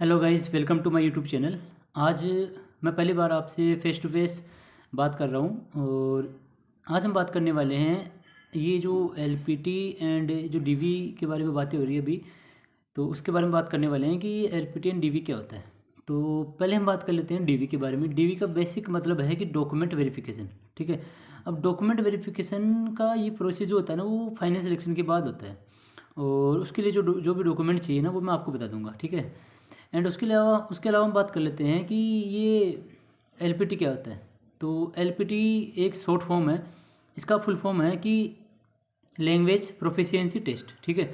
Hello guys, welcome to my YouTube channel. आज मैं पहली बार आपसे फ़ेस टू फेस बात कर रहा हूँ और आज हम बात करने वाले हैं ये जो एलपीटी एंड जो डीवी के बारे में बातें हो रही है अभी, तो उसके बारे में बात करने वाले हैं कि ये एलपीटी एंड डीवी क्या होता है। तो पहले हम बात कर लेते हैं डीवी के बारे में। डीवी का बेसिक मतलब है कि डॉक्यूमेंट वेरिफिकेशन। ठीक है। अब डॉक्यूमेंट वेरिफिकेशन का ये प्रोसेस जो होता है ना, वो फाइनेंस सिलेक्शन के बाद होता है और उसके लिए जो जो भी डॉक्यूमेंट चाहिए ना, वो मैं आपको बता दूंगा। ठीक है। एंड उसके अलावा हम बात कर लेते हैं कि ये एलपीटी क्या होता है। तो एलपीटी एक शॉर्ट फॉर्म है। इसका फुल फॉर्म है कि लैंग्वेज प्रोफिशिएंसी टेस्ट। ठीक है।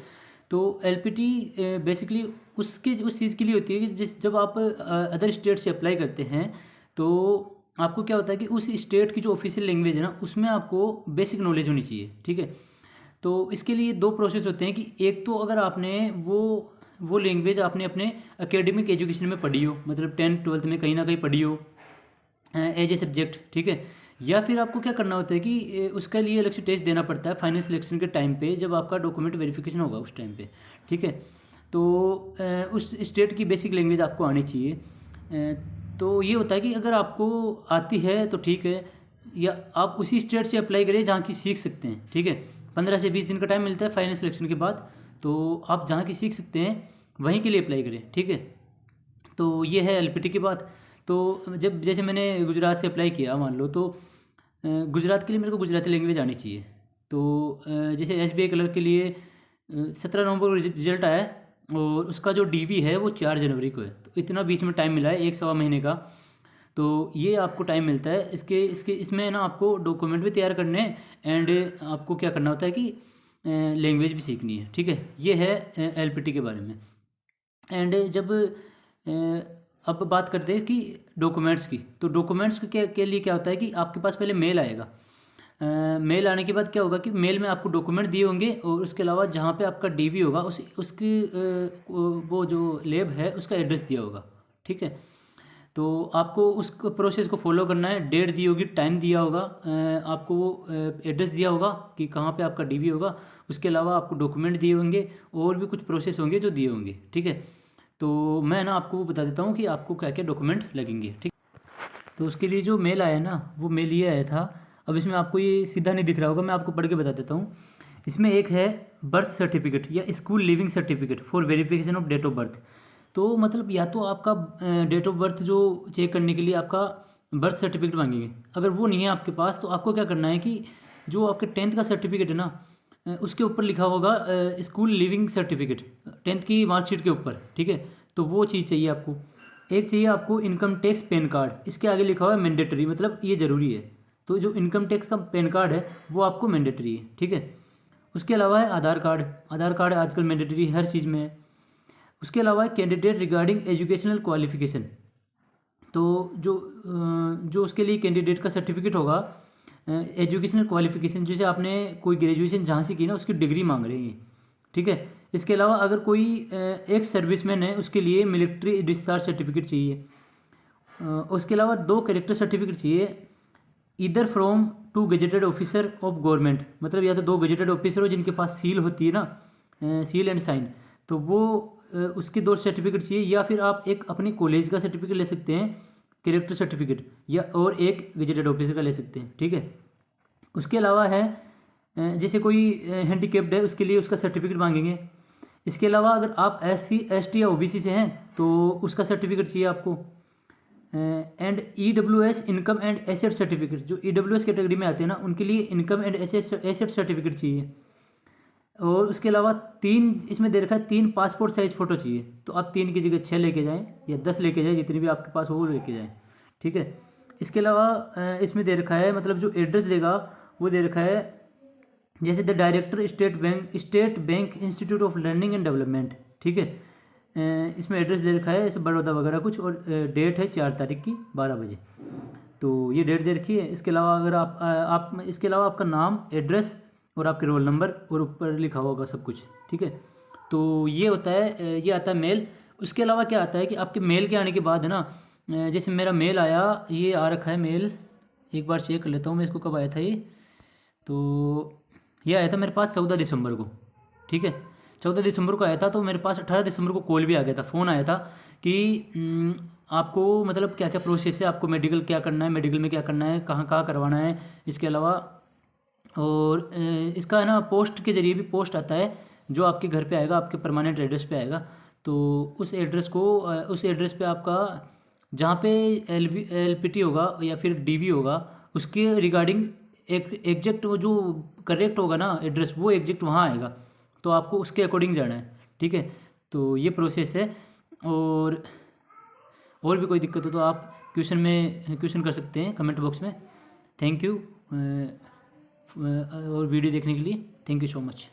तो एलपीटी बेसिकली उस चीज़ के लिए होती है कि जब आप अदर स्टेट से अप्लाई करते हैं तो आपको क्या होता है कि उस स्टेट की जो ऑफिशियल लैंग्वेज है ना, उसमें आपको बेसिक नॉलेज होनी चाहिए। ठीक है। तो इसके लिए दो प्रोसेस होते हैं कि एक तो अगर आपने वो लैंग्वेज आपने अपने एकेडमिक एजुकेशन में पढ़ी हो, मतलब 10th 12th में कहीं ना कहीं पढ़ी हो एज ए सब्जेक्ट। ठीक है। या फिर आपको क्या करना होता है कि उसके लिए अलग से टेस्ट देना पड़ता है फाइनल सिलेक्शन के टाइम पे, जब आपका डॉक्यूमेंट वेरिफिकेशन होगा उस टाइम पे। ठीक है। तो उस स्टेट की बेसिक लैंग्वेज आपको आनी चाहिए। तो ये होता है कि अगर आपको आती है तो ठीक है, या आप उसी स्टेट से अप्लाई करें जहाँ की सीख सकते हैं। ठीक है। 15 से 20 दिन का टाइम मिलता है फाइनल सिलेक्शन के बाद, तो आप जहाँ की सीख सकते हैं वहीं के लिए अप्लाई करें। ठीक है। तो ये है एलपीटी की बात। तो जब जैसे मैंने गुजरात से अप्लाई किया मान लो, तो गुजरात के लिए मेरे को गुजराती लैंग्वेज आनी चाहिए। तो जैसे एसबीआई क्लर्क के लिए 17 नवंबर को रिजल्ट आया है और उसका जो डीवी है वो 4 जनवरी को है। तो इतना बीच में टाइम मिला है, एक सवा महीने का। तो ये आपको टाइम मिलता है। इसके इसके इसमें ना आपको डॉक्यूमेंट भी तैयार करने हैं एंड आपको क्या करना होता है कि लैंग्वेज भी सीखनी है। ठीक है। ये है एलपीटी के बारे में। एंड जब अब बात करते हैं कि डॉक्यूमेंट्स की, तो डॉक्यूमेंट्स के लिए क्या होता है कि आपके पास पहले मेल आएगा। मेल आने के बाद क्या होगा कि मेल में आपको डॉक्यूमेंट दिए होंगे और उसके अलावा जहाँ पे आपका डीवी होगा उसकी वो जो लैब है उसका एड्रेस दिया होगा। ठीक है। तो आपको उस प्रोसेस को फॉलो करना है। डेट दी होगी, टाइम दिया होगा, आपको वो एड्रेस दिया होगा कि कहाँ पे आपका डीवी होगा। उसके अलावा आपको डॉक्यूमेंट दिए होंगे और भी कुछ प्रोसेस होंगे जो दिए होंगे। ठीक है। तो मैं ना आपको वो बता देता हूँ कि आपको क्या क्या डॉक्यूमेंट लगेंगे। ठीक। तो उसके लिए जो मेल आया ना, वो मेल ये आया था। अब इसमें आपको ये सीधा नहीं दिख रहा होगा, मैं आपको पढ़ के बता देता हूँ। इसमें एक है बर्थ सर्टिफिकेट या school leaving certificate for verification of date of birth. तो मतलब या तो आपका डेट ऑफ बर्थ जो चेक करने के लिए आपका बर्थ सर्टिफिकेट मांगेंगे। अगर वो नहीं है आपके पास तो आपको क्या करना है कि जो आपके 10th का सर्टिफिकेट है ना, उसके ऊपर लिखा होगा स्कूल लिविंग सर्टिफिकेट, 10th की मार्कशीट के ऊपर। ठीक है। तो वो चीज़ चाहिए आपको। एक चाहिए आपको इनकम टैक्स पैन कार्ड, इसके आगे लिखा हुआ है मैंडेटरी, मतलब ये ज़रूरी है। तो जो इनकम टैक्स का पैन कार्ड है वो आपको मैंडेटरी है। ठीक है। उसके अलावा है आधार कार्ड। आधार कार्ड आजकल मैंडेटरी हर चीज़ में है। उसके अलावा है कैंडिडेट रिगार्डिंग एजुकेशनल क्वालिफिकेशन। तो जो उसके लिए कैंडिडेट का सर्टिफिकेट होगा, एजुकेशनल क्वालिफिकेशन, जैसे आपने कोई ग्रेजुएशन जहाँ से की ना उसकी डिग्री मांग रहे हैं। ठीक है। इसके अलावा अगर कोई एक सर्विसमैन है उसके लिए मिलिट्री डिस्चार्ज सर्टिफिकेट चाहिए। उसके अलावा 2 कैरेक्टर सर्टिफिकेट चाहिए, इधर from 2 gazetted officer of government, मतलब या तो 2 गेजेटेड ऑफिसर हो जिनके पास सील होती है ना, सील एंड साइन, तो वो उसके 2 सर्टिफिकेट चाहिए। या फिर आप एक अपनी कॉलेज का सर्टिफिकेट ले सकते हैं, कैरेक्टर सर्टिफिकेट, या और एक गेजेटेड ऑफिसर का ले सकते हैं। ठीक है। उसके अलावा है जैसे कोई हैंडीकेप्ड है उसके लिए उसका सर्टिफिकेट मांगेंगे। इसके अलावा अगर आप SC ST या OBC से हैं तो उसका सर्टिफिकेट चाहिए आपको। And EWS income and asset certificate, जो EWS कैटेगरी में आते हैं ना उनके लिए इनकम एंड एसेट सर्टिफिकेट चाहिए। और उसके अलावा 3 इसमें दे रखा है, 3 पासपोर्ट साइज फ़ोटो चाहिए। तो आप 3 की जगह 6 लेके जाएँ या 10 लेके जाएँ, जितनी भी आपके पास हो वो लेके जाएँ। ठीक है। इसके अलावा इसमें दे रखा है, मतलब जो एड्रेस देगा वो दे रखा है, जैसे the director state bank institute of learning and development. ठीक है। इसमें एड्रेस दे रखा है ऐसे बड़ौदा वगैरह कुछ, और डेट है 4 तारीख की 12 बजे। तो ये डेट दे रखी है। इसके अलावा अगर आप इसके अलावा आपका नाम, एड्रेस और आपके रोल नंबर और ऊपर लिखा होगा सब कुछ। ठीक है। तो ये होता है ये आता है मेल। उसके अलावा क्या आता है कि आपके मेल के आने के बाद है ना, जैसे मेरा मेल आया, ये आ रखा है मेल, एक बार चेक कर लेता हूँ मैं इसको कब आया था ये। तो ये आया था मेरे पास 14 दिसंबर को। ठीक है। 14 दिसंबर को आया था, तो मेरे पास 18 दिसंबर को कॉल भी आ गया था, फ़ोन आया था कि आपको मतलब क्या क्या प्रोसेस है, आपको मेडिकल क्या करना है, मेडिकल में क्या करना है, कहाँ कहाँ करवाना है, इसके अलावा और इसका है ना पोस्ट के ज़रिए भी पोस्ट आता है जो आपके घर पे आएगा, आपके परमानेंट एड्रेस पे आएगा। तो उस एड्रेस को उस एड्रेस पे आपका जहाँ पे एलपीटी होगा या फिर डीवी होगा उसके रिगार्डिंग एक एग्जैक्ट वो जो करेक्ट होगा ना एड्रेस, वो एग्जैक्ट वहाँ आएगा, तो आपको उसके अकॉर्डिंग जाना है। ठीक है, तो ये प्रोसेस है। और भी कोई दिक्कत हो तो आप क्वेश्चन कर सकते हैं कमेंट बॉक्स में। थैंक यू और वीडियो देखने के लिए थैंक यू सो मच।